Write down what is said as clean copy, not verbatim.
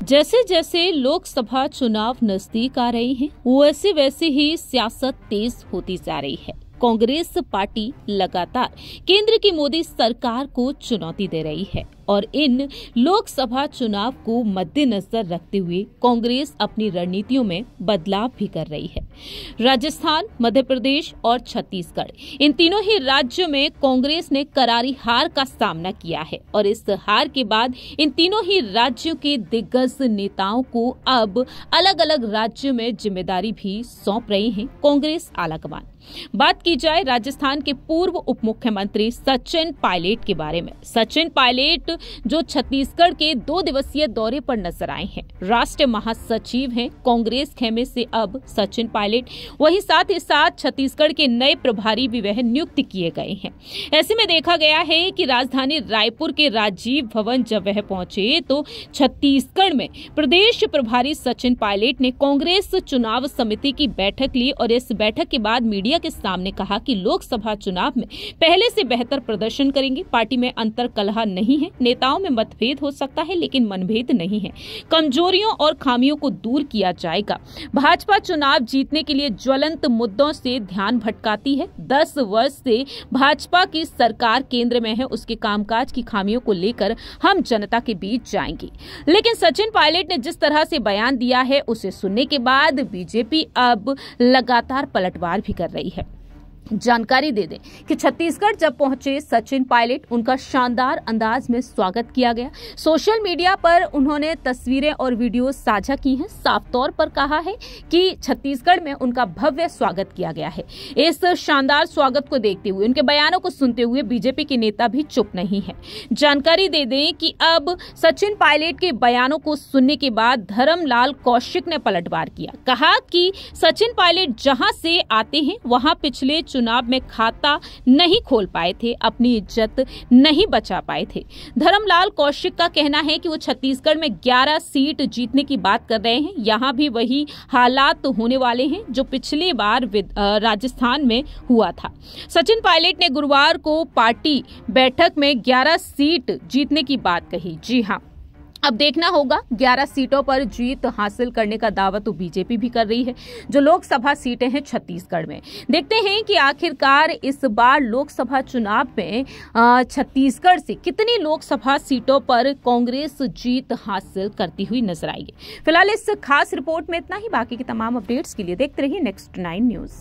जैसे जैसे लोकसभा चुनाव नजदीक आ रहे हैं वैसे वैसे ही सियासत तेज होती जा रही है। कांग्रेस पार्टी लगातार केंद्र की मोदी सरकार को चुनौती दे रही है और इन लोकसभा चुनाव को मद्देनजर रखते हुए कांग्रेस अपनी रणनीतियों में बदलाव भी कर रही है। राजस्थान, मध्य प्रदेश और छत्तीसगढ़, इन तीनों ही राज्यों में कांग्रेस ने करारी हार का सामना किया है और इस हार के बाद इन तीनों ही राज्यों के दिग्गज नेताओं को अब अलग अलग राज्यों में जिम्मेदारी भी सौंप रही है कांग्रेस आलाकमान। बात की जाए राजस्थान के पूर्व उप मुख्यमंत्री सचिन पायलट के बारे में। सचिन पायलट जो छत्तीसगढ़ के 2 दिवसीय दौरे पर नजर आए हैं, राष्ट्रीय महासचिव हैं कांग्रेस खेमे से अब सचिन पायलट, वहीं साथ ही साथ छत्तीसगढ़ के नए प्रभारी भी वह नियुक्त किए गए हैं। ऐसे में देखा गया है कि राजधानी रायपुर के राजीव भवन जब वह पहुंचे तो छत्तीसगढ़ में प्रदेश प्रभारी सचिन पायलट ने कांग्रेस चुनाव समिति की बैठक ली और इस बैठक के बाद मीडिया के सामने कहा कि लोकसभा चुनाव में पहले से बेहतर प्रदर्शन करेंगे। पार्टी में अंतर कलह नहीं है, नेताओं में मतभेद हो सकता है लेकिन मनभेद नहीं है। कमजोरियों और खामियों को दूर किया जाएगा। भाजपा चुनाव जीतने के लिए ज्वलंत मुद्दों से ध्यान भटकाती है। 10 वर्ष से भाजपा की सरकार केंद्र में है, उसके कामकाज की खामियों को लेकर हम जनता के बीच जाएंगे। लेकिन सचिन पायलट ने जिस तरह से बयान दिया है उसे सुनने के बाद बीजेपी अब लगातार पलटवार भी कर रही है। जानकारी दे दें कि छत्तीसगढ़ जब पहुंचे सचिन पायलट, उनका शानदार अंदाज में स्वागत किया गया। सोशल मीडिया पर उन्होंने तस्वीरें और वीडियो साझा की हैं। साफ तौर पर कहा है कि छत्तीसगढ़ में उनका भव्य स्वागत किया गया है। इस शानदार स्वागत को देखते हुए, उनके बयानों को सुनते हुए बीजेपी के नेता भी चुप नहीं है। जानकारी दे दें कि अब सचिन पायलट के बयानों को सुनने के बाद धर्मलाल कौशिक ने पलटवार किया। कहा कि सचिन पायलट जहां से आते हैं वहां पिछले चुनाव में खाता नहीं खोल पाए थे, अपनी इज्जत नहीं बचा पाए थे। धर्मलाल कौशिक का कहना है कि वो छत्तीसगढ़ में 11 सीट जीतने की बात कर रहे हैं। यहां भी वही हालात होने वाले हैं जो पिछली बार राजस्थान में हुआ था। सचिन पायलट ने गुरुवार को पार्टी बैठक में 11 सीट जीतने की बात कही। जी हां, अब देखना होगा 11 सीटों पर जीत हासिल करने का दावा तो बीजेपी भी कर रही है, जो लोकसभा सीटें हैं छत्तीसगढ़ में। देखते हैं कि आखिरकार इस बार लोकसभा चुनाव में छत्तीसगढ़ से कितनी लोकसभा सीटों पर कांग्रेस जीत हासिल करती हुई नजर आएगी। फिलहाल इस खास रिपोर्ट में इतना ही। बाकी की तमाम अपडेट्स के लिए देखते रहिए नेक्स्ट 9 न्यूज।